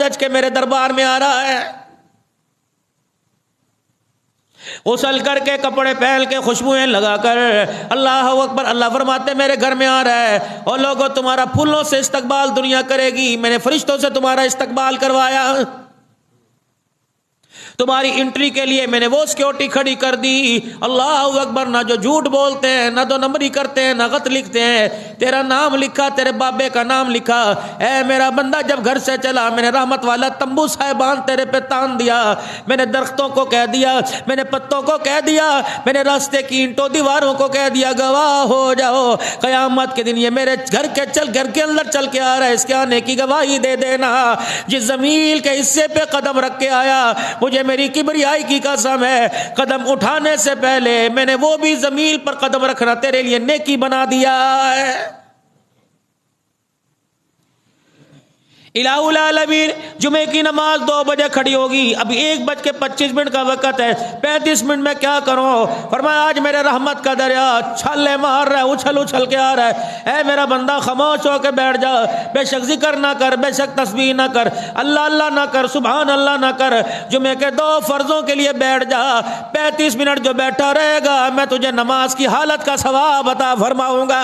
سج کے میرے دربار میں آ رہا ہے، غسل کر کے کپڑے پہن کے خوشبوئیں لگا کر، اللہ اکبر، اللہ فرماتے میرے گھر میں آ رہا ہے، اور لوگوں تمہارا پھولوں سے استقبال دنیا کرے گی، میں نے فرشتوں سے تمہارا استقبال کروایا، تمہاری انٹری کے لیے میں نے وہ سیکورٹی کھڑی کر دی، اللہ اکبر، نہ جو جھوٹ بولتے ہیں، نہ دو نمبری کرتے ہیں، نہ غلط لکھتے ہیں، تیرا نام لکھا، تیرے بابے کا نام لکھا۔ اے میرا بندہ جب گھر سے چلا، میں نے رحمت والا تمبو صاحبان تیرے پہ تان دیا، میں نے درختوں کو کہہ دیا، میں نے پتوں کو کہہ دیا، میں نے راستے کی اینٹوں دیواروں کو کہہ دیا، گواہ ہو جاؤ، قیامت کے دن یہ میرے گھر کے اندر چل کے آ رہا ہے، اس کے آنے کی گواہی دے دینا۔ جس زمین کے حصے پہ قدم رکھ کے آیا، مجھے میری کبریائی کی قسم ہے، قدم اٹھانے سے پہلے میں نے وہ بھی زمین پر قدم رکھنا تیرے لیے نیکی بنا دیا ہے۔ الہ العالمین، جمعے کی نماز 2 بجے کھڑی ہوگی، ابھی 1:25 کا وقت ہے، 35 منٹ میں کیا کروں؟ فرمایا آج میرے رحمت کا دریا چھالے مار رہا ہے، اچھل اچھل کے آ رہا ہے، اے میرا بندہ خاموش ہو کے بیٹھ جا، بے شک ذکر نہ کر، بے شک تسبیح نہ کر، اللہ اللہ نہ کر، سبحان اللہ نہ کر، جمعے کے 2 فرضوں کے لیے بیٹھ جا، 35 منٹ جو بیٹھا رہے گا میں تجھے نماز کی حالت کا ثواب عطا فرماؤں گا۔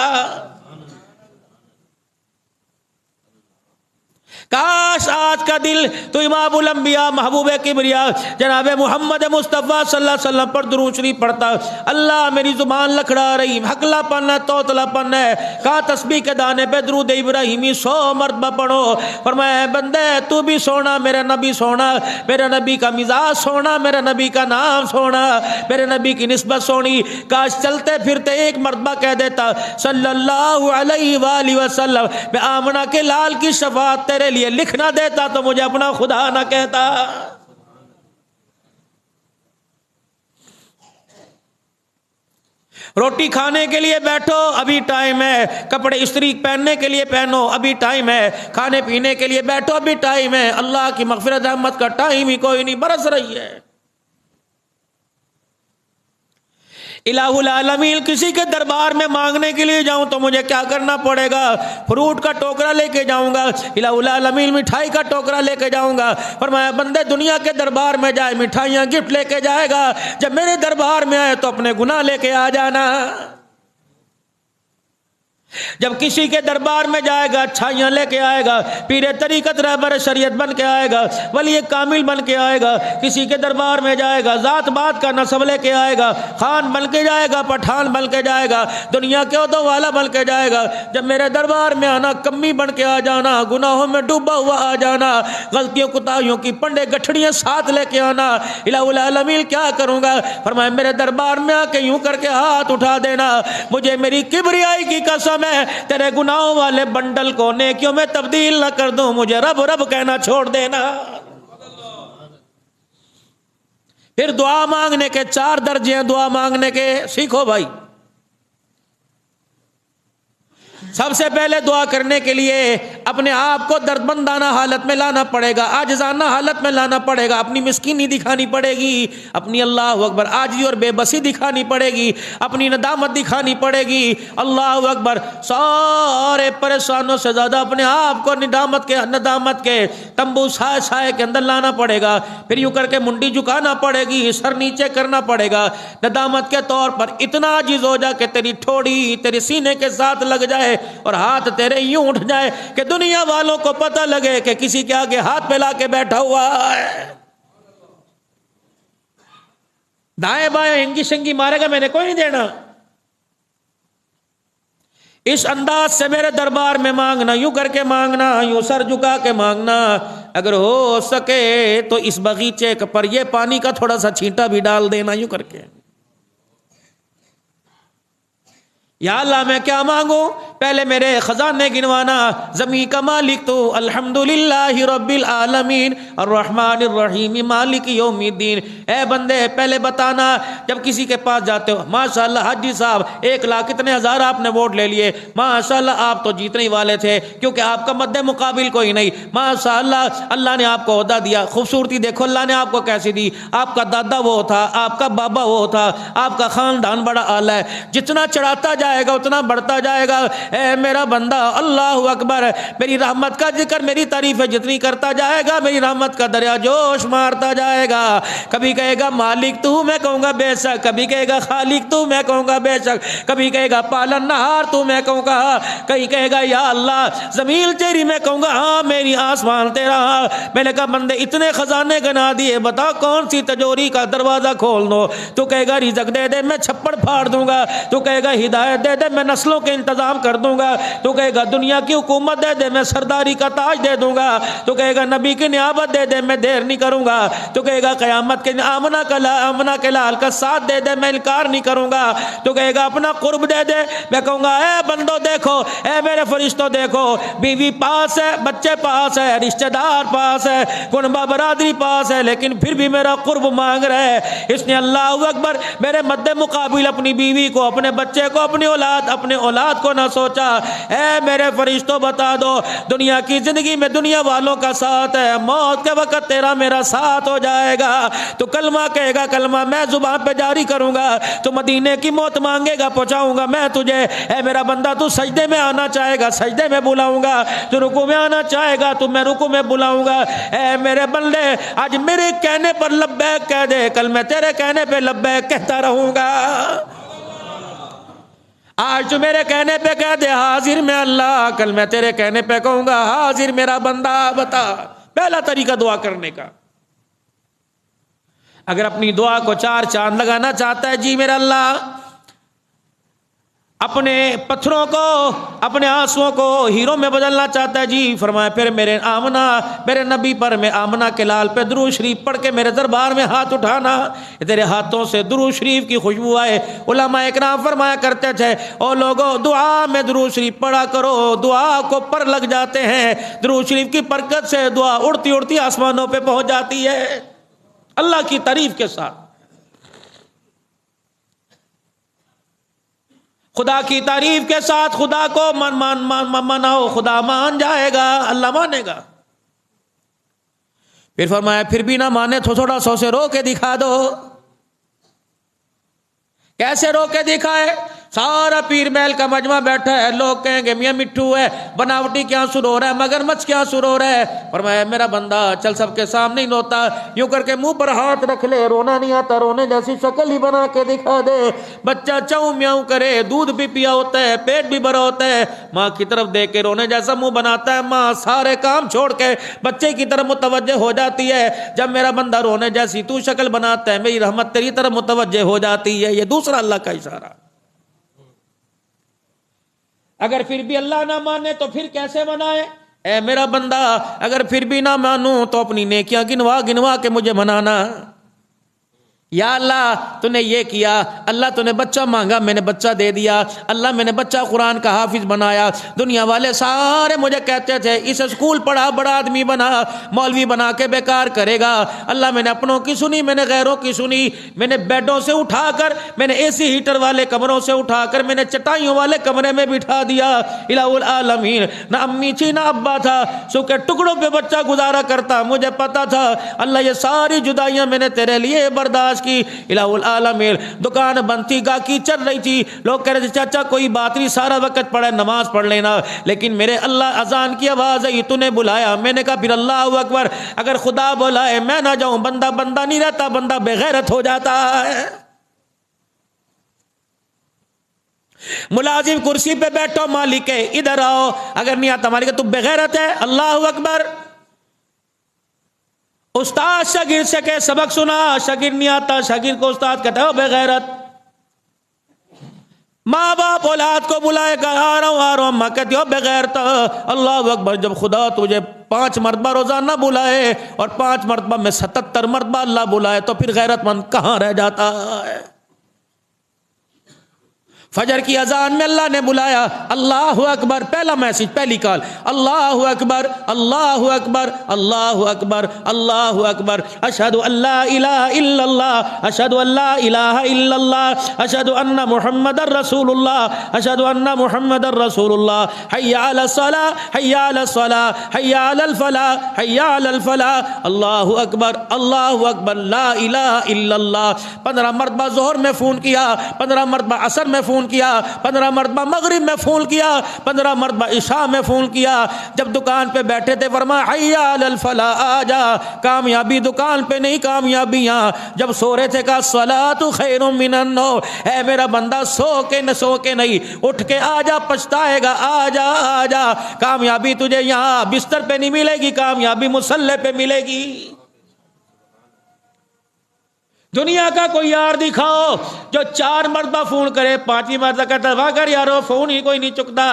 کاش آج کا دل تو امام الانبیاء محبوب کبریا جناب محمد مصطفیٰ صلی اللہ علیہ وسلم پر درود شریف پڑھتا۔ اللہ میری زبان لکھڑا رہی، حقلا پن ہے، توتلا پن ہے، کہا تسبیح کے دانے پہ درود ابراہیمی 100 مرتبہ پڑھو۔ فرمایا اے بندے تو بھی سونا، میرا نبی سونا، میرے نبی کا مزاج سونا، میرے نبی کا نام سونا، میرے نبی کی نسبت سونی۔ کاش چلتے پھرتے ایک مرتبہ کہہ دیتا صلی اللہ علیہ وآلہ وسلم، میں آمنہ کے لال کی شفاعت تیرے لیے لکھنا دیتا تو مجھے اپنا خدا نہ کہتا۔ روٹی کھانے کے لیے بیٹھو، ابھی ٹائم ہے، کپڑے استری پہننے کے لیے پہنو، ابھی ٹائم ہے، کھانے پینے کے لیے بیٹھو، ابھی ٹائم ہے، اللہ کی مغفرت رحمت کا ٹائم ہی کوئی نہیں، برس رہی ہے۔ الہ العالمین، کسی کے دربار میں مانگنے کے لیے جاؤں تو مجھے کیا کرنا پڑے گا؟ فروٹ کا ٹوکرا لے کے جاؤں گا، الہ العالمین مٹھائی کا ٹوکرا لے کے جاؤں گا۔ فرمایا بندے دنیا کے دربار میں جائے مٹھائیاں گفٹ لے کے جائے گا، جب میرے دربار میں آئے تو اپنے گناہ لے کے آ جانا۔ جب کسی کے دربار میں جائے گا اچھائیاں لے کے آئے گا، پیر طریقت رہبر شریعت بن کے آئے گا، ولی کامل بن کے آئے گا۔ کسی کے دربار میں جائے گا ذات بات کا نسب لے کے آئے گا، خان بن کے جائے گا، پٹھان بن کے جائے گا، دنیا کے عہدوں والا بن کے جائے گا۔ جب میرے دربار میں آنا کمی بن کے آ جانا، گناہوں میں ڈوبا ہوا آ جانا، غلطیوں کوتاہیوں کی پنڈے گٹھڑیاں ساتھ لے کے آنا۔ الہ العالمین کیا کروں گا؟ فرمایا میرے دربار میں آ کے یوں کر کے ہاتھ اٹھا دینا، مجھے میری کبریائی کی قسم ہے تیرے گناہوں والے بنڈل کو نیکیوں میں تبدیل نہ کر دوں، مجھے رب رب کہنا چھوڑ دینا۔ پھر دعا مانگنے کے 4 درجے ہیں، دعا مانگنے کے سیکھو بھائی۔ سب سے پہلے دعا کرنے کے لیے اپنے آپ کو دردمندانہ حالت میں لانا پڑے گا، عاجزانہ حالت میں لانا پڑے گا، اپنی مسکینی دکھانی پڑے گی، اپنی اللہ اکبر عاجزی اور بے بسی دکھانی پڑے گی، اپنی ندامت دکھانی پڑے گی۔ اللہ اکبر، سارے پریشانوں سے زیادہ اپنے آپ کو ندامت کے تمبو سائے کے اندر لانا پڑے گا۔ پھر یوں کر کے منڈی جھکانا پڑے گی، سر نیچے کرنا پڑے گا، ندامت کے طور پر اتنا عاجز ہو جا کہ تیری ٹھوڑی تیرے سینے کے ساتھ لگ جائے اور ہاتھ تیرے یوں اٹھ جائے کہ دنیا والوں کو پتہ لگے کہ کسی کے آگے ہاتھ پھیلا کے بیٹھا ہوا ہے۔ دائیں بائیں ہنگی شنگی مارے گا، میں نے کوئی نہیں دینا۔ اس انداز سے میرے دربار میں مانگنا، یوں کر کے مانگنا، یوں سر جھکا کے مانگنا۔ اگر ہو سکے تو اس باغیچے پر یہ پانی کا تھوڑا سا چھینٹا بھی ڈال دینا، یوں کر کے۔ یا اللہ میں کیا مانگوں؟ پہلے میرے خزانے گنوانا۔ زمین کا مالک تو الحمدللہ رب العالمین الرحمن الرحیم مالک یوم الدین۔ اے بندے پہلے بتانا، جب کسی کے پاس جاتے ہو ماشاءاللہ حاجی صاحب 1,00,000 اتنے ہزار آپ نے ووٹ لے لیے، ماشاءاللہ آپ تو جیتنے ہی والے تھے کیونکہ آپ کا مد مقابل کوئی نہیں، ماشاءاللہ اللہ نے آپ کو عہدہ دیا۔ خوبصورتی دیکھو اللہ نے آپ کو کیسی دی، آپ کا دادا وہ تھا، آپ کا بابا وہ تھا، آپ کا خاندان بڑا اعلیٰ ہے۔ جتنا چڑھاتا جائے گا اتنا بڑھتا جائے گا۔ اے میرا بندہ اللہ اکبر، میری رحمت کا ذکر میری تعریف جتنی کرتا جائے گا میری رحمت کا دریا جوش مارتا جائے گا۔ کبھی کہے گا مالک تو، میں کہوں گا بے شک، کبھی کہے گا خالق تو، میں کہوں گا بے شک، کبھی کہے گا پالن نہار تو، میں کہوں گا ہاں، کہیں کہے گا یا اللہ زمین تیری، میں کہوں گا ہاں میری، آسمان تیرا ہاں۔ میں نے کہا بندے اتنے خزانے گنا دیے، بتا کون سی تجوری کا دروازہ کھول دو؟ تو کہے گا رزق دے دے میں چھپڑ پھاڑ دوں گا، تو کہے گا ہدایت دے دے میں نسلوں کے انتظام کر دوں گا، تو کہے گا دنیا کی حکومت دے دے میں سرداری کا تاج دے دوں گا، تو کہے گا نبی کی نیابت دے دے میں دیر نہیں کروں گا، تو کہے گا قیامت کے آمنہ کے لال کا ساتھ دے دے میں انکار نہیں کروں گا، تو کہے گا اپنا قرب دے دے، میں کہوں گا اے بندو دیکھو، اے میرے فرشتوں دیکھو، بیوی پاس ہے، بچے پاس ہے، رشتہ دار پاس ہے، کنبہ برادری پاس ہے، لیکن پھر بھی میرا قرب مانگ رہے ہے۔ اس نے اللہ اکبر میرے مد مقابل اپنی بیوی کو، اپنے بچے کو، اپنے اولاد کو نہ سوچا۔ اے میرے فرشتوں بتا دو، دنیا کی زندگی میں دنیا والوں کا ساتھ ہے، موت کے وقت تیرا میرا ساتھ ہو جائے گا، تو کلمہ کہے گا، کلمہ میں زبان پہ جاری کروں گا، تو مدینے کی موت مانگے گا پہنچاؤں گا میں تجھے۔ اے میرا بندہ تو سجدے میں آنا چاہے گا، سجدے میں بلاؤں گا، تو رکوع میں آنا چاہے گا تو میں رکوع میں بلاؤں گا۔ اے میرے بندے آج میرے کہنے پر لبیک کہہ دے، کل میں تیرے کہنے پہ لبیک کہتا رہوں گا۔ آج تو میرے کہنے پہ کہہ دے حاضر میں اللہ، کل میں تیرے کہنے پہ کہوں گا حاضر میرا بندہ۔ بتا پہلا طریقہ دعا کرنے کا، اگر اپنی دعا کو چار چاند لگانا چاہتا ہے، جی میرا اللہ، اپنے پتھروں کو، اپنے آنسوؤں کو ہیروں میں بدلنا چاہتا ہے، جی فرمایا پھر میرے آمنہ، میرے نبی پر، میں آمنہ کے لال پہ درود شریف پڑھ کے میرے دربار میں ہاتھ اٹھانا، تیرے ہاتھوں سے درود شریف کی خوشبو آئے۔ علماء اکرام فرمایا کرتے تھے، او لوگو دعا میں درود شریف پڑھا کرو، دعا کو پر لگ جاتے ہیں، درود شریف کی برکت سے دعا اڑتی اڑتی آسمانوں پہ پہنچ جاتی ہے اللہ کی تعریف کے ساتھ۔ خدا کی تعریف کے ساتھ خدا کو مناؤ، خدا مان جائے گا، اللہ مانے گا۔ پھر فرمایا پھر بھی نہ مانے تو تھوڑا سا اسے رو کے دکھا دو۔ کیسے رو کے دکھائے؟ سارا پیر محل کا مجمع بیٹھا ہے، لوگ کہیں گے میاں مٹھو ہے، بناوٹی کیا سر ہو رہا ہے، مگرمچھ کیا سر ہو رہا ہے۔ فرمایا میرا بندہ چل سب کے سامنے ہی روتا، یوں کر کے منہ پر ہاتھ رکھ لے، رونا نہیں آتا، رونے جیسی شکل ہی بنا کے دکھا دے۔ بچہ چاؤں میاؤں کرے، دودھ بھی پیا ہوتا ہے، پیٹ بھی بھرا ہوتا ہے، ماں کی طرف دیکھ کے رونے جیسا منہ بناتا ہے، ماں سارے کام چھوڑ کے بچے کی طرف متوجہ ہو جاتی ہے۔ جب میرا بندہ رونے جیسی تو شکل بناتا ہے، میری رحمت تیری طرف متوجہ ہو جاتی ہے۔ یہ دوسرا اللہ کا اشارہ۔ اگر پھر بھی اللہ نہ مانے تو پھر کیسے منائے؟ اے میرا بندہ اگر پھر بھی نہ مانوں تو اپنی نیکیاں گنوا گنوا کے مجھے منانا۔ یا اللہ تو نے یہ کیا، اللہ تو نے بچہ مانگا میں نے بچہ دے دیا، اللہ میں نے بچہ قرآن کا حافظ بنایا، دنیا والے سارے مجھے کہتے تھے اس اسکول پڑھا بڑا آدمی بنا، مولوی بنا کے بیکار کرے گا۔ اللہ میں نے اپنوں کی سنی، میں نے غیروں کی سنی، میں نے بیڈوں سے اٹھا کر، میں نے اے سی ہیٹر والے کمروں سے اٹھا کر میں نے چٹائیوں والے کمرے میں بٹھا دیا۔ الہ العالمین، نہ امی تھی نہ ابا تھا، سو کے ٹکڑوں پہ بچہ گزارا کرتا، مجھے پتا تھا اللہ یہ ساری جدائیاں میں نے تیرے لیے برداشت کی۔ الہ العالمین، دکان بند تھی، گاہکی چل رہی تھی، لوگ کہہ رہے تھے چاچا کوئی بات نہیں، سارا وقت پڑھے نماز پڑھ لینا، لیکن میرے اللہ اذان کی آواز آئی، تو نے بلایا، میں نے کہا پھر اللہ اکبر، اگر خدا بلائے میں نہ جاؤں، بندہ بندہ نہیں رہتا، بندہ بے غیرت ہو جاتا ہے۔ ملازم کرسی پہ بیٹھو، مالک ہے ادھر آؤ، اگر نہیں آتا مالک ہے تو بے غیرت ہے۔ اللہ اکبر۔ استاد شاگرد سے کہ سبق سنا، شاگرد نہیں آتا، شاگرد کو استاد کہتا ہے بے غیرت۔ ماں باپ اولاد کو بلائے گا، آ رہا ہوں، ماں کہتی ہو بے غیرت۔ اللہ اکبر، جب خدا تجھے 5 مرتبہ روزانہ بلائے اور 5 مرتبہ میں 77 مرتبہ اللہ بلائے تو پھر غیرت مند کہاں رہ جاتا ہے؟ فجر کی اذان میں اللہ نے بلایا، اللہ اکبر، پہلا میسج، پہلی کال، اللہ اکبر اللہ اکبر اللہ اکبر اللہ اکبر، اشہد ان لا الہ الا اللہ، اشہد ان لا الہ الا اللہ، اشہد ان محمد رسول اللہ، اشہد ان محمد رسول اللہ، حی علی الصلاۃ حی علی الصلاۃ حی علی الفلاح حی علی الفلاح، اللہ اکبر لا الہ الا اللہ۔ 15 مرتبہ ظہر میں فون کیا، 15 مرتبہ عصر میں فون فون کیا، 15 مرتبہ مغرب میں فون کیا، 15 مرتبہ عشاء میں فون کیا۔ جب دکان پہ بیٹھے تھے فرمایا حی علی الفلاح، آ جا، کامیابی دکان پہ نہیں، کامیابی یہاں۔ جب سو رہے تھے کہا الصلاۃ خیر من النوم، اے میرا بندہ سو کے نہیں، اٹھ کے آ جا، پچھتائے گا، آ جا آ جا، کامیابی تجھے یہاں بستر پہ نہیں ملے گی، کامیابی مصلی پہ ملے گی۔ دنیا کا کوئی یار دکھاؤ جو 4 مرتبہ فون کرے، 5ویں مرتبہ کہتا ہے واہ کر یارو فون ہی کوئی نہیں چکتا،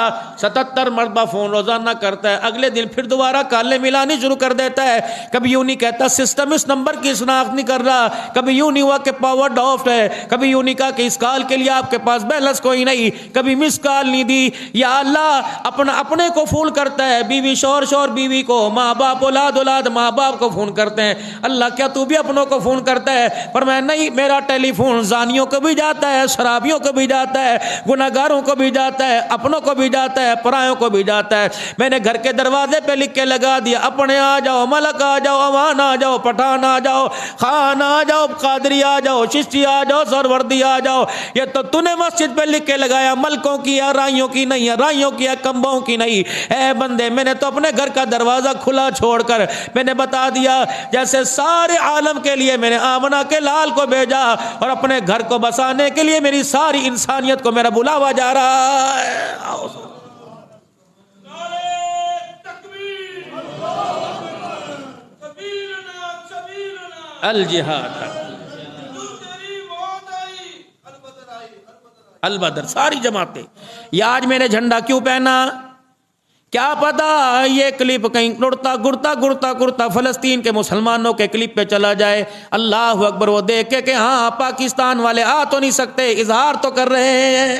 77 مرتبہ فون روزانہ کرتا ہے، اگلے دن پھر دوبارہ کالیں ملانی شروع کر دیتا ہے۔ کبھی یوں نہیں کہتا سسٹم اس نمبر کی شناخت نہیں کر رہا، کبھی یوں نہیں ہوا کہ پاور آف ہے، کبھی یوں نہیں کہا کہ اس کال کے لیے آپ کے پاس بیلنس کوئی نہیں، کبھی مس کال نہیں دی۔ یا اللہ اپنے کو فون کرتا ہے، بیوی شوہر، شوہر بیوی کو، ماں باپ اولاد، اولاد ماں باپ کو فون کرتے ہیں۔ اللہ کیا تو بھی اپنوں کو فون کرتا ہے؟ پر میں نہیں، میرا ٹیلی فون زانیوں کو بھی جاتا ہے، شرابیوں کو بھی جاتا ہے، گناہگاروں کو بھی جاتا ہے، اپنوں کو بھی جاتا ہے، پرایوں کو بھی جاتا ہے۔ میں نے گھر کے دروازے پہ لکھ کے لگا دیا، اپنے آ جاؤ، ملک آ جاؤ، عوان آ جاؤ، پٹھان آ جاؤ، خان آ جاؤ، قادری آ جاؤ، چشتی آ جاؤ، سہروردی آ جاؤ۔ یہ تو نے مسجد پہ لکھ کے لگایا، ملکوں کی ہے، رائیوں کی نہیں ہے، رائیوں کی ہے، کمبوں کی نہیں۔ اے بندے، میں نے تو اپنے گھر کا دروازہ کھلا چھوڑ کر میں نے بتا دیا، جیسے سارے عالم کے لیے میں نے آمنہ کے لال کو بھیجا اور اپنے گھر کو بسانے کے لیے میری ساری انسانیت کو میرا بلاوا جا رہا ہے۔ الجہاد، البدر، ساری جماعتیں۔ یہ آج میں نے جھنڈا کیوں پہنا؟ کیا پتا یہ کلپ کہیں گڑتا فلسطین کے مسلمانوں کے کلپ پہ چلا جائے۔ اللہ اکبر، وہ دیکھ کے کہ ہاں پاکستان والے آ تو نہیں سکتے، اظہار تو کر رہے ہیں۔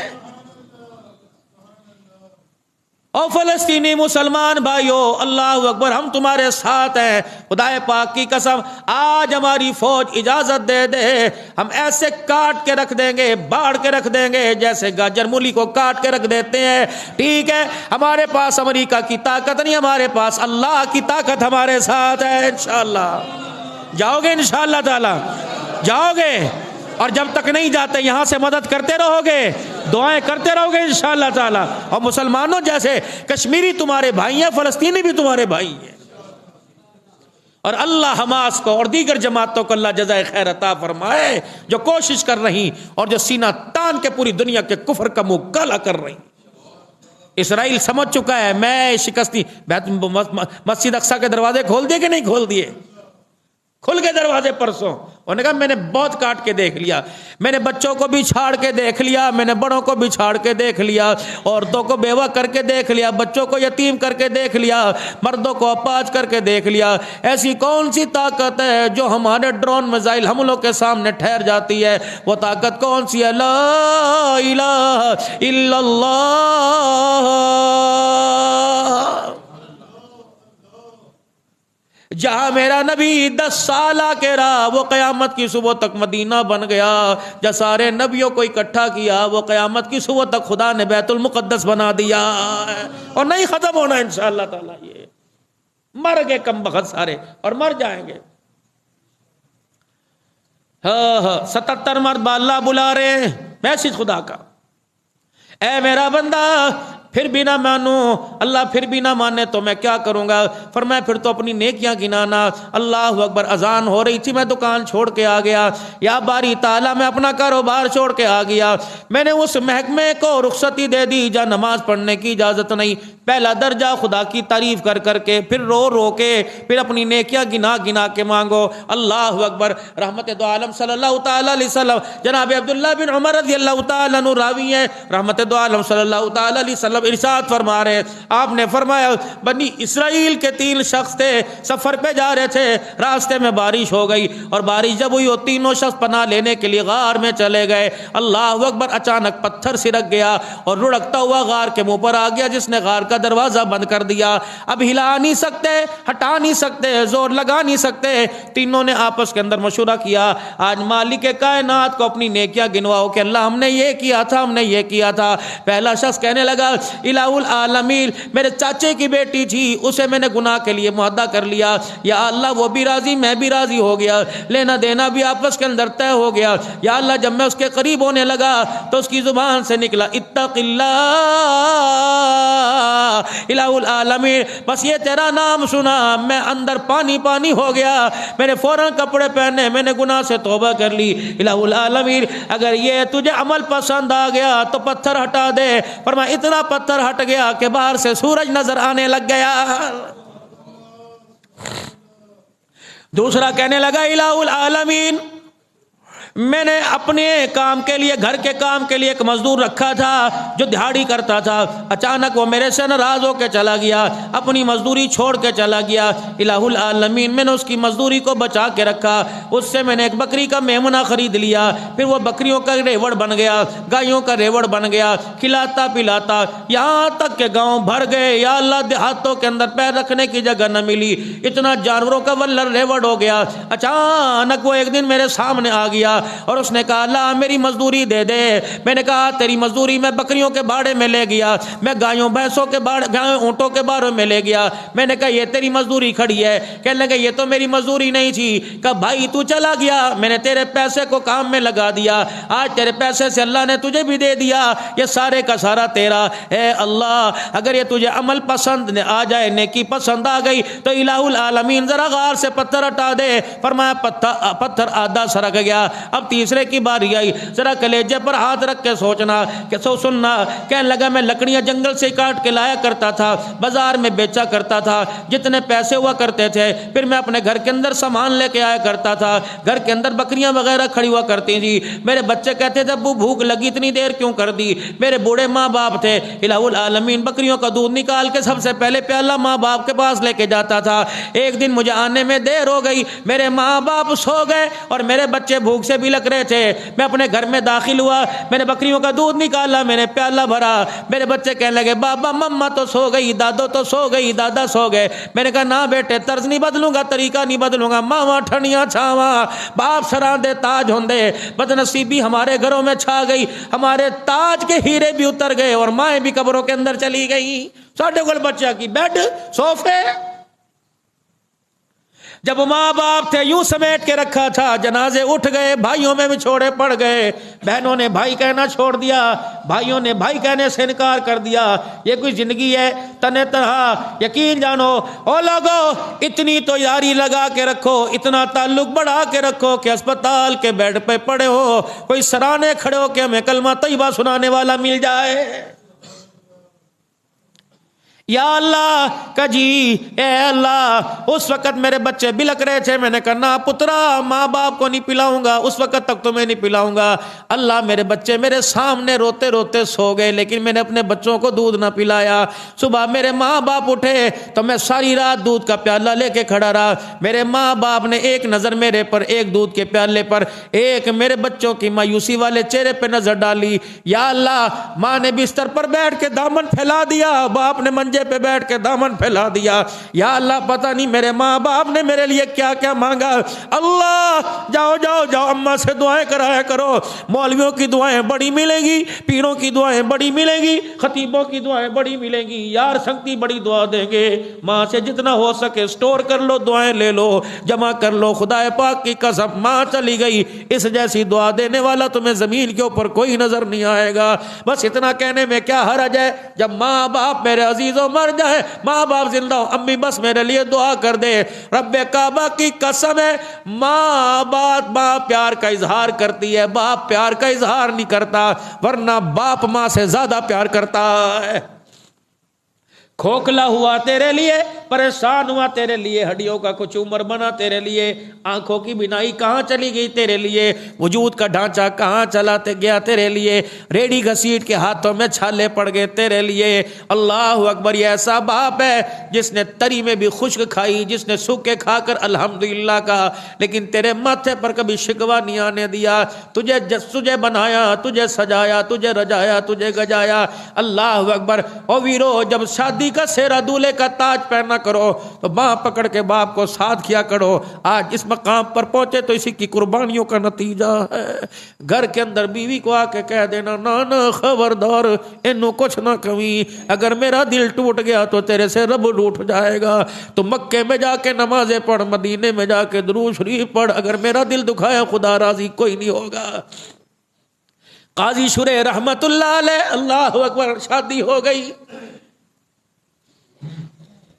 او فلسطینی مسلمان بھائیو، اللہ اکبر، ہم تمہارے ساتھ ہیں، خدائے پاک کی قسم۔ آج ہماری فوج اجازت دے دے، ہم ایسے کاٹ کے رکھ دیں گے، باڑ کے رکھ دیں گے جیسے گاجر مولی کو کاٹ کے رکھ دیتے ہیں۔ ٹھیک ہے، ہمارے پاس امریکہ کی طاقت نہیں، ہمارے پاس اللہ کی طاقت ہمارے ساتھ ہے۔ انشاءاللہ جاؤ گے، انشاءاللہ تعالی جاؤ گے، اور جب تک نہیں جاتے یہاں سے مدد کرتے رہو گے، دعائیں کرتے رہو گے انشاءاللہ تعالی۔ اور مسلمانوں، جیسے کشمیری تمہارے بھائی ہیں، فلسطینی بھی تمہارے بھائی ہیں، اور اللہ حماس کو اور دیگر جماعتوں کو اللہ جزائے خیر عطا فرمائے جو کوشش کر رہی اور جو سینہ تان کے پوری دنیا کے کفر کا منہ کالا کر رہی۔ اسرائیل سمجھ چکا ہے میں شکستی۔ مسجد اقصی کے دروازے کھول دیے کہ نہیں کھول دیے؟ کھل کے دروازے پرسوں۔ انہوں نے کہا میں نے بہت کاٹ کے دیکھ لیا، میں نے بچوں کو بھی چھاڑ کے دیکھ لیا، میں نے بڑوں کو بھی چھاڑ کے دیکھ لیا، عورتوں کو بیوہ کر کے دیکھ لیا، بچوں کو یتیم کر کے دیکھ لیا، مردوں کو اپاہج کر کے دیکھ لیا۔ ایسی کون سی طاقت ہے جو ہمارے ڈرون میزائل حملوں کے سامنے ٹھہر جاتی ہے؟ وہ طاقت کون سی ہے؟ لا الہ الا اللہ۔ جہاں میرا نبی 10 سالہ کے رہا، وہ قیامت کی صبح تک مدینہ بن گیا۔ جب سارے نبیوں کو اکٹھا کیا، وہ قیامت کی صبح تک خدا نے بیت المقدس بنا دیا، اور نہیں ختم ہونا انشاءاللہ تعالی۔ یہ مر گئے کم بخت سارے، اور مر جائیں گے۔ 77 مرتبہ اللہ بلا رہے ہیں، میسج خدا کا، اے میرا بندہ پھر بھی نہ مانوں، اللہ پھر بھی نہ مانے تو میں کیا کروں گا؟ فرمایا پھر تو اپنی نیکیاں گنانا۔ اللہ اکبر، اذان ہو رہی تھی، میں دکان چھوڑ کے آ گیا، یا باری تعالیٰ میں اپنا کاروبار چھوڑ کے آ گیا۔ میں نے اس محکمے کو رخصتی دے دی جہاں نماز پڑھنے کی اجازت نہیں۔ پہلا درجہ خدا کی تعریف کر کر کے، پھر رو رو کے، پھر اپنی نیکیاں گنا گنا کے مانگو۔ اللہ اکبر۔ رحمت دو عالم صلی اللہ تعالیٰ علیہ وسلم جناب عبداللہ بن عمر رضی اللہ تعالیٰ عنہ راوی ہیں، رحمت دو عالم صلی اللہ تعالیٰ علیہ وسلم ارشاد فرما رہے ہیں، آپ نے فرمایا بنی اسرائیل کے 3 شخص تھے، سفر پہ جا رہے تھے، راستے میں بارش ہو گئی، اور بارش جب ہوئی وہ تینوں شخص پناہ لینے کے لیے غار میں چلے گئے۔ اللہ اکبر، اچانک پتھر سرک گیا اور لڑکتا ہوا غار کے منہ پر آ گیا۔ جس نے غار کا دروازہ بند کر دیا، اب ہلا نہیں سکتے، ہٹا نہیں سکتے، زور لگا نہیں سکتے۔ تینوں نے آپس کے اندر مشورہ کیا، آج مالک کائنات کو اپنی نیکیاں گنواؤ کہ اللہ ہم نے یہ کیا تھا، ہم نے یہ کیا تھا۔ پہلا شخص کہنے لگا الہ العالمین، میرے چاچے کی بیٹی تھی، اسے میں نے گناہ کے لیے معاہدہ کر لیا، یا اللہ وہ بھی راضی میں بھی راضی ہو گیا، لینا دینا بھی آپس کے اندر طے ہو گیا۔ یا اللہ جب میں اس کے قریب ہونے لگا تو اس کی زبان سے نکلا اتق اللہ الہ العالمین، بس یہ تیرا نام سنا میں اندر پانی پانی ہو گیا، میں نے فوراً کپڑے پہنے، میں نے گناہ سے توبہ کر لی۔ الہ العالمین اگر یہ تجھے عمل پسند آ گیا تو پتھر ہٹا دے۔ فرمایا اتنا پتھر ہٹ گیا کہ باہر سے سورج نظر آنے لگ گیا۔ دوسرا کہنے لگا الہ العالمین، میں نے اپنے کام کے لیے، گھر کے کام کے لیے ایک مزدور رکھا تھا جو دہاڑی کرتا تھا، اچانک وہ میرے سے ناراض ہو کے چلا گیا، اپنی مزدوری چھوڑ کے چلا گیا۔ الہ العالمین میں نے اس کی مزدوری کو بچا کے رکھا، اس سے میں نے ایک بکری کا میمنہ خرید لیا، پھر وہ بکریوں کا ریوڑ بن گیا، گایوں کا ریوڑ بن گیا، کھلاتا پلاتا یہاں تک کہ گاؤں بھر گئے۔ یا اللہ دیہاتوں کے اندر پیر رکھنے کی جگہ نہ ملی، اتنا جانوروں کا ولر ریوڑ ہو گیا۔ اچانک وہ ایک دن میرے سامنے آ گیا اور اس نے کہا اللہ میری مزدوری دے دے۔ میں نے کہا تیری مزدوری میں بکریوں کے باڑے میں لے گیا، میں گایوں بھینسوں کے باڑے، گایوں اونٹوں کے باڑے میں لے گیا۔ میں نے کہا یہ تیری مزدوری کھڑی ہے، کہنے لگے یہ تو میری مزدوری نہیں تھی۔ کہا بھائی تو چلا گیا، میں نے تیرے پیسے کو کام میں لگا دیا، آج تیرے پیسے سے اللہ نے تجھے بھی دے دیا، یہ سارے کا سارا تیرا۔ اے اللہ اگر یہ تجھے عمل پسند آ جائے، نیکی پسند آ گئی تو الہ العالمین ذرا غار سے پتھر ہٹا دے۔ فرمایا پتھر آدھا سرک گیا۔ اب تیسرے کی باری آئی، ذرا کلیجے پر ہاتھ رکھ کے سوچنا کہ سننا۔ کہنے لگا میں لکڑیاں جنگل سے کاٹ کے لایا کرتا تھا، بازار میں بیچا کرتا تھا، جتنے پیسے ہوا کرتے تھے پھر میں اپنے گھر کے اندر سامان لے کے آیا کرتا تھا، گھر کے اندر بکریاں وغیرہ کھڑی ہوا کرتی تھی۔ میرے بچے کہتے تھے ابو بھوک لگی اتنی دیر کیوں کر دی، میرے بوڑھے ماں باپ تھے، الہ العالمین بکریوں کا دودھ نکال کے سب سے پہلے پیالہ ماں باپ کے پاس لے کے جاتا تھا۔ ایک دن مجھے آنے میں دیر ہو گئی، میرے ماں باپ سو گئے اور میرے بچے بھوک سے بھی لگ رہے تھے۔ میں اپنے گھر میں داخل ہوا، میں نے بکریوں کا دودھ نکالا، میں نے پیالہ بھرا، میرے بچے کہنے لگے بابا مما تو سو گئی، دادو تو سو گئی، دادا سو گئے۔ میں نے کہا نہ بیٹے طرز نہیں بدلوں گا، طریقہ نہیں بدلوں گا، ماما ٹھنیاں چھاواں باپ سراں دے تاج ہوندے۔ بد نصیبی ہمارے گھروں میں چھا گئی، ہمارے تاج کے ہیرے بھی اتر گئے اور مائیں بھی قبروں کے اندر چلی گئی۔ ساڈے کول بچہ کی بیڈ صوفے، جب ماں باپ تھے یوں سمیٹ کے رکھا تھا، جنازے اٹھ گئے، بھائیوں میں بچھوڑے پڑ گئے، بہنوں نے بھائی کہنا چھوڑ دیا، بھائیوں نے بھائی کہنے سے انکار کر دیا۔ یہ کوئی زندگی ہے؟ تنے تنہا یقین جانو او لوگو، اتنی تو یاری لگا کے رکھو، اتنا تعلق بڑھا کے رکھو کہ اسپتال کے بیڈ پہ پڑے ہو کوئی سرانے کھڑے ہو کہ ہمیں کلمہ طیبہ سنانے والا مل جائے۔ یا اللہ کجی اے اللہ، اس وقت میرے بچے بلک رہے تھے، میں نے کہا نہ پترا ماں باپ کو نہیں پلاؤں گا، اس وقت تک تمہیں نہیں پلاؤں گا۔ اللہ میرے بچے میرے سامنے روتے روتے سو گئے، لیکن میں نے اپنے بچوں کو دودھ نہ پلایا۔ صبح میرے ماں باپ اٹھے تو میں ساری رات دودھ کا پیالہ لے کے کھڑا رہا۔ میرے ماں باپ نے ایک نظر میرے پر، ایک دودھ کے پیالے پر، ایک میرے بچوں کی مایوسی والے چہرے پہ نظر ڈالی۔ یا اللہ ماں نے بستر پر بیٹھ کے دامن پھیلا دیا، باپ نے منجے پہ بیٹھ کے دامن پھیلا دیا۔ یا اللہ پتہ نہیں میرے ماں باپ نے میرے لیے کیا کیا مانگا۔ اللہ جاؤ جاؤ جاؤ اماں سے دعائیں کرایا کرو، مولویوں کی دعائیں بڑی ملیں گی، پیروں کی دعائیں بڑی ملیں گی، خطیبوں کی دعائیں بڑی ملیں گی، یار سنگتی بڑی دعا دیں گے۔ ماں سے جتنا ہو سکے سٹور کر لو، دعائیں لے لو، جمع کر لو۔ خدا پاک کی قسم ماں چلی گئی، اس جیسی دعا دینے والا تمہیں زمین کے اوپر کوئی نظر نہیں آئے گا۔ بس اتنا کہنے میں کیا حرج ہے، جب ماں باپ میرے عزیزوں مر جائے، ماں باپ زندہ ہو، امی بس میرے لیے دعا کر دے۔ رب کعبہ کی قسم ہے، ماں پیار کا اظہار کرتی ہے، باپ پیار کا اظہار نہیں کرتا، ورنہ باپ ماں سے زیادہ پیار کرتا ہے۔ کھوکھلا ہوا تیرے لیے، پریشان ہوا تیرے لیے، ہڈیوں کا کچھ عمر بنا تیرے لیے، آنکھوں کی بینائی کہاں چلی گئی تیرے لیے، وجود کا ڈھانچہ کہاں چلا گیا تیرے لیے، ریڑھی گھسیٹ کے ہاتھوں میں چھالے پڑ گئے تیرے لیے۔ اللہ اکبر، یہ ایسا باپ ہے جس نے تری میں بھی خشک کھائی، جس نے سوکھے کھا کر الحمدللہ کہا، لیکن تیرے ماتھے پر کبھی شکوہ نہیں آنے دیا۔ تجھے بنایا، تجھے سجایا، تجھے رجایا، تجھے گجایا۔ اللہ اکبر۔ او ویرو، جب شادی شادی کا سہرا دولہے کا تاج پہنا کرو تو باں پکڑ کے باپ کو ساتھ کیا کرو. آج اس مقام پر پہنچے تو اسی کی قربانیوں کا نتیجہ ہے. گھر کے اندر بیوی کو آ کے کہہ دینا نانا خبردار انو کچھ نہ کمی, اگر میرا دل ٹوٹ گیا تو تیرے سے رب ٹوٹ جائے گا. تو مکے میں جا کے نمازیں پڑھ, مدینے میں جا کے درود شریف پڑھ, اگر میرا دل دکھایا خدا راضی کوئی نہیں ہوگا. قاضی شریح رحمت اللہ علیہ, اللہ اکبر, شادی ہو گئی.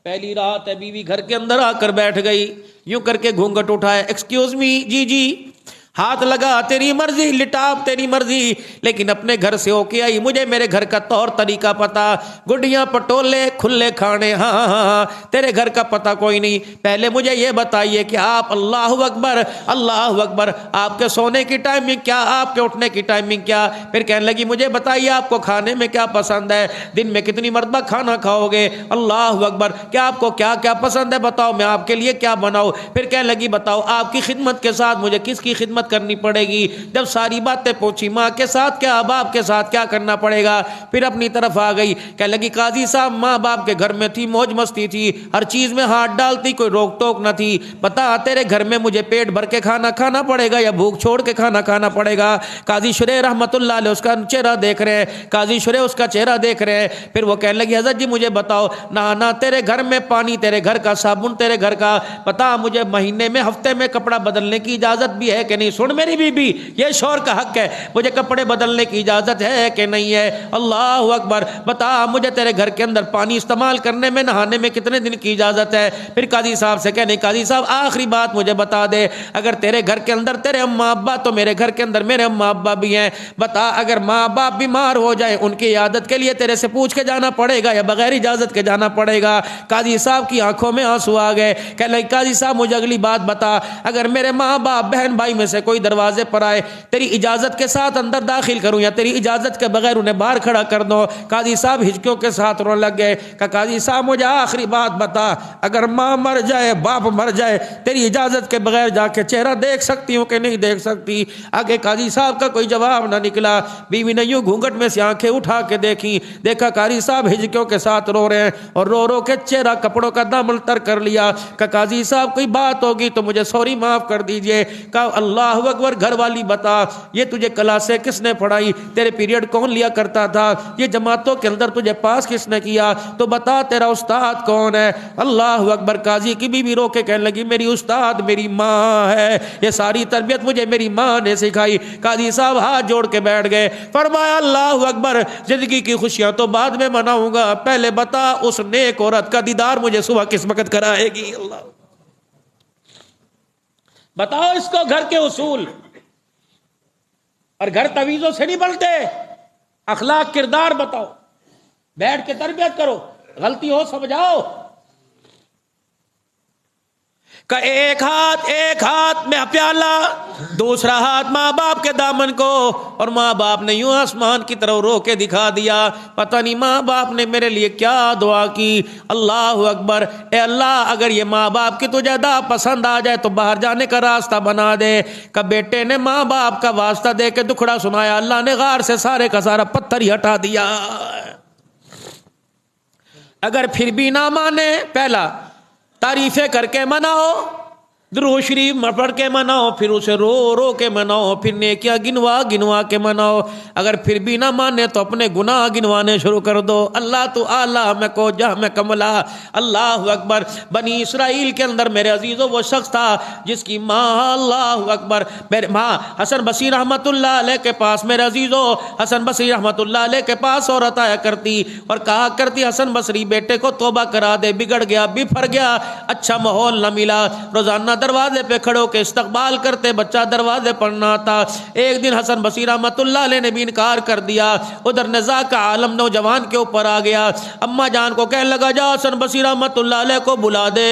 پہلی رات ہے, بیوی گھر کے اندر آ کر بیٹھ گئی, یوں کر کے گھونگھٹ اٹھائے, ایکسکیوز می, جی جی, ہاتھ لگا, تیری مرضی, لٹاپ تیری مرضی, لیکن اپنے گھر سے ہو کے آئی, مجھے میرے گھر کا طور طریقہ پتا, گڈیاں پٹولے کھلے کھانے, ہاں ہاں ہاں, تیرے گھر کا پتا کوئی نہیں. پہلے مجھے یہ بتائیے کہ آپ, اللہ اکبر اللہ اکبر, آپ کے سونے کی ٹائمنگ کیا, آپ کے اٹھنے کی ٹائمنگ کیا. پھر کہنے لگی مجھے بتائیے آپ کو کھانے میں کیا پسند ہے, دن میں کتنی مرتبہ کھانا کھاؤ گے, اللہ اکبر, کیا آپ کو کیا کیا پسند ہے بتاؤ, میں آپ کے لیے کیا بناؤ. پھر کہنے لگی بتاؤ آپ کی خدمت کے ساتھ مجھے کس کی خدمت کرنی پڑے گی. جب ساری باتیں پوچھی, ماں کے ساتھ کیا, باپ کے ساتھ کیا کرنا پڑے گا, پھر اپنی طرف آ گئی. کہنے لگی قاضی صاحب ماں باپ کے گھر میں تھی, موج مستی تھی, ہر چیز میں ہاتھ ڈالتی, کوئی روک ٹوک نہ تھی. بتا تیرے گھر میں مجھے پیٹ بھر کے کھانا کھانا پڑے گا یا بھوک چھوڑ کے کھانا کھانا پڑے گا. قاضی شریح رحمت اللہ علیہ اس کا چہرہ دیکھ رہے ہیں, قاضی شریح اس کا چہرہ دیکھ رہے ہیں. پھر وہ کہنے لگی حضرت جی مجھے بتاؤ, نہ تیرے گھر میں پانی, تیرے گھر کا صابن, تیرے گھر کا, بتا مجھے مہینے میں ہفتے میں کپڑا بدلنے کی اجازت بھی ہے کہ نہیں. سن میری بیوی, یہ شوہر کا حق ہے, مجھے کپڑے بدلنے کی اجازت ہے کہ نہیں ہے. اللہ اکبر, بتا مجھے تیرے گھر کے اندر پانی استعمال کرنے میں, نہانے میں کتنے دن کی اجازت ہے. پھر قاضی صاحب سے کہنے, قاضی صاحب آخری بات مجھے بتا دے, اگر تیرے گھر کے اندر تیرے اماں ابا, تو میرے گھر کے اندر میرے اماں ابا بھی ہیں, بتا اگر ماں باپ بیمار ہو جائے ان کی عیادت کے لیے تیرے سے پوچھ کے جانا پڑے گا یا بغیر اجازت کے جانا پڑے گا. قاضی صاحب کی آنکھوں میں آنسو آ گئے. کہنے لگے قاضی صاحب مجھے اگلی بات بتا, اگر میرے ماں باپ بہن بھائی میں سے کوئی دروازے پر آئے, تیری اجازت کے ساتھ اندر داخل کروں یا تیری اجازت کے بغیر انہیں باہر کھڑا کر دو. قاضی صاحب ہچکیوں کے ساتھ رونے لگ گئے. کہ قاضی صاحب مجھے آخری بات بتا, اگر ماں مر جائے, باپ مر جائے, تیری اجازت کے بغیر جا کے چہرہ دیکھ سکتی ہوں کہ نہیں دیکھ سکتی. آگے قاضی صاحب کا کوئی جواب نہ نکلا. بیوی نے یوں گھونگھٹ میں سے آنکھیں اٹھا کے دیکھی, دیکھا قاضی صاحب ہچکیوں کے ساتھ رو رہے ہیں اور رو رو کے چہرہ کپڑوں کا دامن تر کر لیا. کہ قاضی صاحب کوئی بات ہوگی تو مجھے سوری معاف کر دیجئے. کہا اللہ اکبر, گھر والی بتا, یہ تجھے کلاسیں کس نے پڑھائی, تیرے پیریڈ کون لیا کرتا تھا, یہ جماعتوں کے اندر تجھے پاس کس نے کیا, تو بتا تیرا استاد کون ہے. اللہ اکبر, قاضی کی بیوی رو کے کہنے لگی میری استاد میری ماں ہے, یہ ساری تربیت مجھے میری ماں نے سکھائی. قاضی صاحب ہاتھ جوڑ کے بیٹھ گئے. فرمایا اللہ اکبر, زندگی کی خوشیاں تو بعد میں مناؤں گا, پہلے بتا اس نیک عورت کا دیدار مجھے صبح کس وقت کرائے گی. اللہ بتاؤ اس کو گھر کے اصول, اور گھر تویزوں سے نہیں بنتے, اخلاق کردار بتاؤ, بیٹھ کے تربیت کرو, غلطی ہو سمجھاؤ. کہ ایک ہاتھ میں پیالہ, دوسرا ہاتھ ماں باپ کے دامن کو, اور ماں باپ نے یوں آسمان کی طرف رو کے دکھا دیا. پتہ نہیں ماں باپ نے میرے لیے کیا دعا کی. اللہ اکبر, اے اللہ اگر یہ ماں باپ کی تجھے ادا پسند آ جائے تو باہر جانے کا راستہ بنا دے. کہ بیٹے نے ماں باپ کا واسطہ دے کے دکھڑا سنایا, اللہ نے غار سے سارے کا سارا پتھر ہی ہٹا دیا. اگر پھر بھی نہ مانے, پہلا تعریفیں کر کے مناؤ, درود شریف پڑھ کے مناؤ, پھر اسے رو رو کے مناؤ, پھر نیکیاں گنوا گنوا کے مناؤ. اگر پھر بھی نہ مانے تو اپنے گناہ گنوانے شروع کر دو. اللہ تو اعلیٰ میں کو جہاں میں کملا. اللہ اکبر, بنی اسرائیل کے اندر میرے عزیزوں وہ شخص تھا جس کی ماں, اللہ اکبر, میرے ماں حسن بصری رحمت اللہ علیہ کے پاس, میرے عزیزوں حسن بصری رحمت اللہ علیہ کے پاس عورت آیا کرتی اور کہا کرتی حسن بصری بیٹے کو توبہ کرا دے, بگڑ گیا, بفر گیا, اچھا ماحول نہ ملا. روزانہ دروازے پہ کھڑو کے استقبال کرتے, بچہ دروازے پر نہ آتا. ایک دن حسن بصری رحمت اللہ علیہ نے بھی انکار کر دیا. ادھر نزاع کا عالم نوجوان کے اوپر آ گیا. اما جان کو کہنے لگا جا حسن بصری رحمت اللہ علیہ کو بلا دے.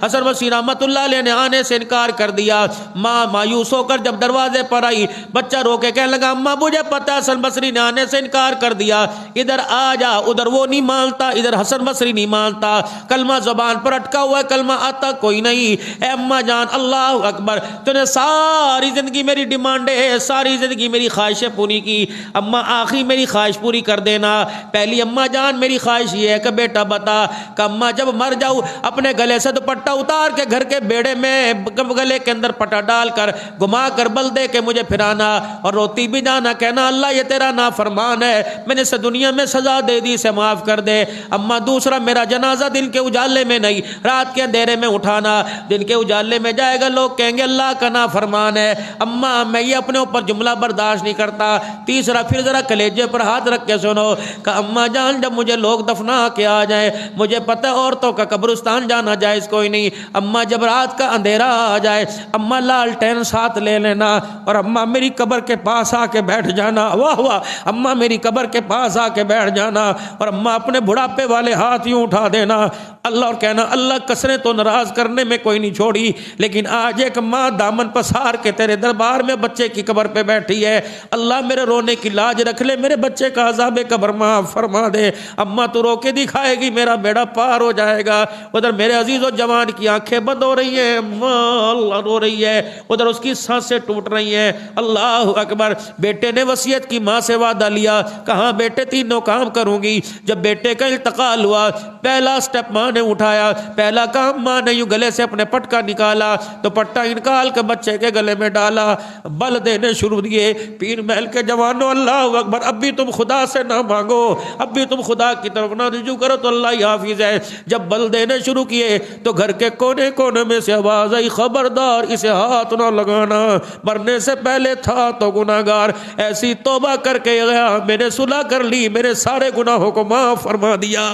حسن بصری رحمت اللہ علیہ نے آنے سے انکار کر دیا. ماں مایوس ہو کر جب دروازے پر آئی, بچہ رو کے کہنے لگا اما مجھے پتہ ہے حسن بصری نے آنے سے انکار کر دیا, ادھر آ جا. ادھر وہ نہیں مانتا, ادھر حسن بصری نہیں مانتا, کلمہ زبان پر اٹکا ہوا ہے, کلمہ آتا کوئی نہیں. اے اما جان جان اللہ اکبر تو نے ساری زندگی میری ڈیمانڈیں ساری زندگی میری خواہشیں پوری کی، اماں آخری میری خواہش پوری کر دینا۔ پہلی اماں جان میری خواہش یہ ہے کہ بیٹا بتا کہ اماں جب مر جاؤ اپنے گلے سے دوپٹہ اتار کے گھر کے بیڑے میں گلے کے اندر پٹا ڈال کر گھما کر بل دے کے مجھے پھرانا اور روتی بھی جانا، کہنا اللہ یہ تیرا نافرمان ہے، میں نے اسے دنیا میں سزا دے دی، اسے معاف کر دے۔ اماں دوسرا میرا جنازہ دن کے اجالے میں نہیں رات کے اندھیرے میں اٹھانا، دن کے اجالے میں جائے گا لوگ کہیں گے اللہ کا نافرمان ہے۔ اماں میں یہ اپنے اوپر جملہ برداشت نہیں کرتا۔ تیسرا پھر ذرا کلیجے پر ہاتھ رکھ کے سنو کہ اماں جان جب مجھے لوگ دفنا کے آ جائیں، مجھے پتہ عورتوں کا قبرستان جانا جائز کوئی نہیں، اماں جب رات کا اندھیرا آ جائے اماں لالٹین ساتھ لے لینا اور اماں میری قبر کے پاس آ کے بیٹھ جانا، واہ واہ، اماں میری قبر کے پاس آ کے بیٹھ جانا اور اماں اپنے بڑھاپے والے ہاتھ یوں اٹھا دینا اللہ اور کہنا اللہ کسریں تو ناراض کرنے میں کوئی نہیں چھوڑی، لیکن آج ایک ماں دامن پسار کے تیرے دربار میں بچے کی قبر پہ بیٹھی ہے، اللہ میرے رونے کی لاج رکھ لے، میرے بچے کا عذاب قبر معاف فرما دے۔ اماں تو رو کے دکھائے گی میرا بیڑا پار ہو جائے گا، ادھر میرے عزیز و جوان کی آنکھیں بند ہو رہی ہیں، اماں اللہ رو رہی ہے، ادھر اس کی سانسیں ٹوٹ رہی ہیں، اللہ اکبر۔ بیٹے نے وصیت کی ماں سے وعدہ لیا، کہاں بیٹے تینوں کام کروں گی۔ جب بیٹے کا انتقال ہوا پہلا سٹیپ ماں نے اٹھایا، پہلا کام ماں نے یوں گلے سے اپنے پٹکا نکالا تو پٹا نکال کے بچے کے گلے میں ڈالا، بل دینے شروع دیے۔ پیر محل کے جوانوں اللہ اکبر، اب بھی تم خدا سے نہ مانگو، اب بھی تم خدا کی طرف نہ رجوع کرو تو اللہ ہی حافظ ہے۔ جب بل دینے شروع کیے تو گھر کے کونے کونے میں سے آواز آئی خبردار اسے ہاتھ نہ لگانا، مرنے سے پہلے تھا تو گناہگار، ایسی توبہ کر کے گیا میں نے صلح کر لی، میرے سارے گناہوں کو معاف فرما دیا۔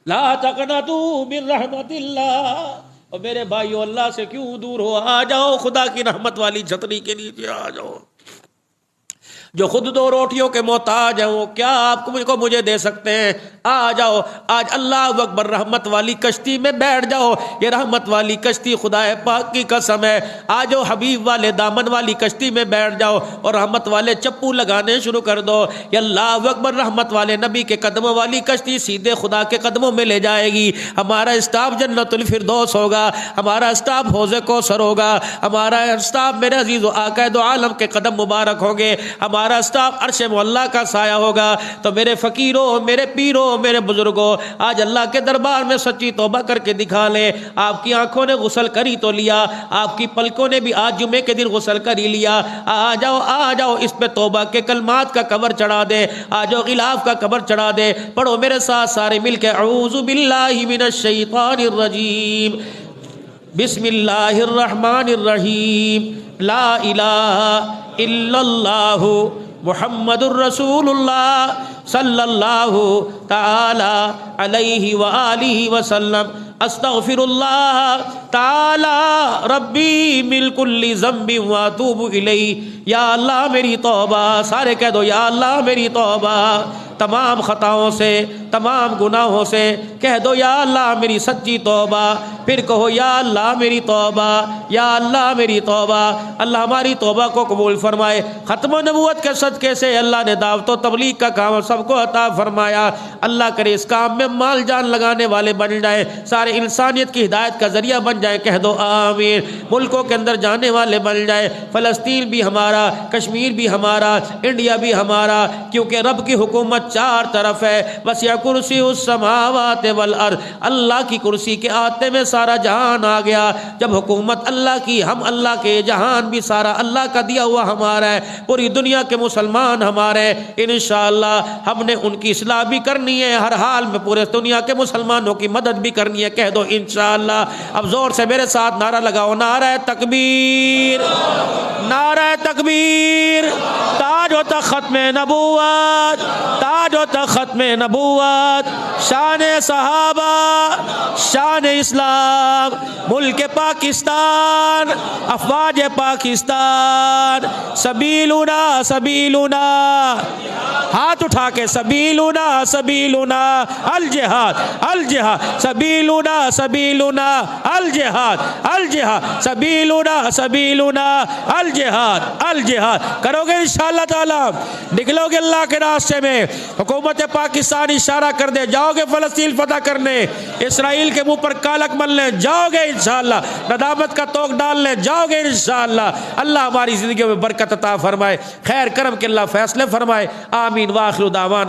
لا تقنطوا من رحمت اللہ، اور میرے بھائیو اللہ سے کیوں دور ہو، آ جاؤ خدا کی رحمت والی چھتری کے نیچے آ جاؤ۔ جو خود دو روٹیوں کے محتاج ہیں وہ کیا آپ کو مجھے دے سکتے ہیں؟ آ جاؤ آج اللہ اکبر رحمت والی کشتی میں بیٹھ جاؤ، یہ رحمت والی کشتی خدا پاک کی قسم ہے، آجو حبیب والے دامن والی کشتی میں بیٹھ جاؤ اور رحمت والے چپو لگانے شروع کر دو۔ یہ اللہ اکبر رحمت والے نبی کے قدموں والی کشتی سیدھے خدا کے قدموں میں لے جائے گی۔ ہمارا اسٹاف جنت الفردوس ہوگا، ہمارا اسٹاف حوض کوثر ہوگا، ہمارا اسٹاف میرے عزیز و آقا دو عالم کے قدم مبارک ہوں گے، ہمارا اسٹاف عرش مولا کا سایہ ہوگا۔ تو میرے فقیروں، میرے پیروں، میرے بزرگوں، آج اللہ کے دربار میں سچی توبہ کر کے دکھا لیں۔ آپ کی آنکھوں نے غسل کر ہی تو لیا، آپ کی پلکوں نے بھی آج جمعے کے دن غسل کر ہی لیا۔ آ جاؤ اس پہ توبہ کے کلمات کا کور چڑھا دے، آ جاؤ غلاف کا کور چڑھا دے۔ پڑھو میرے ساتھ سارے مل کے اعوذ باللہ من الشیطان الرجیم، بسم اللہ الرحمن الرحیم، لا الہ الا اللہ محمد الرسول اللہ صلی اللہ تعالی علیہ وآلہ وسلم، استغفر اللہ تعالی ربی من کل ذنب واتوب الیہ۔ یا اللہ میری توبہ، سارے کہہ دو یا اللہ میری توبہ، تمام خطاؤں سے، تمام گناہوں سے، کہہ دو یا اللہ میری سچی توبہ، پھر کہو یا اللہ میری توبہ، یا اللہ میری توبہ۔ اللہ ہماری توبہ کو قبول فرمائے۔ ختم و نبوت کے صدقے سے اللہ نے دعوت و تبلیغ کا کام سب کو عطا فرمایا۔ اللہ کرے اس کام میں مال جان لگانے والے بن جائیں، سارے انسانیت کی ہدایت کا ذریعہ بن جائیں، کہہ دو آمین۔ ملکوں کے اندر جانے والے بن جائیں، فلسطین بھی ہمارا، کشمیر بھی ہمارا، انڈیا بھی ہمارا، کیونکہ رب کی حکومت چار طرف ہے۔ وسع کرسی السماوات والارض، اللہ کی کرسی کے آتے میں سارا جہان آ گیا۔ جب حکومت اللہ کی، ہم اللہ کے، جہان بھی سارا اللہ کا دیا ہوا ہمارا ہے، پوری دنیا کے مسلمان ہمارے۔ انشاءاللہ ہم نے ان کی اصلاح بھی کرنی ہے، ہر حال میں پورے دنیا کے مسلمانوں کی مدد بھی کرنی ہے، کہہ دو انشاءاللہ۔ اب زور سے میرے ساتھ نعرہ لگاؤ، نعرہ تکبیر، نعرہ تکبیر، تاج و تخت ختم نبوت، تاج و تخت ختم نبوت، شان صحابہ، شان اسلام، ملک پاکستان، افواج پاکستان، سبیلنا سبیلنا، ہاتھ اٹھا کے سبیلنا سبیلنا الجہاد الجہاد، سبیلنا سبیلنا الجہاد الجہاد، سبیلنا سبیلنا الجہاد الجہاد۔ کرو گے انشاءاللہ تعالی؟ انشاءاللہ نکلو گے اللہ کے راستے میں، حکومت پاکستان اشارہ کر دے جاؤ گے فلسطین فتح کرنے، اسرائیل کے منہ پر کالک ملنے جاؤ گے انشاءاللہ، ندامت کا توق ڈالنے جاؤ گے انشاءاللہ۔ اللہ ہماری زندگیوں میں برکت عطا فرمائے، خیر کرم کے اللہ فیصلے فرمائے، آمین۔ وآخر دعوانا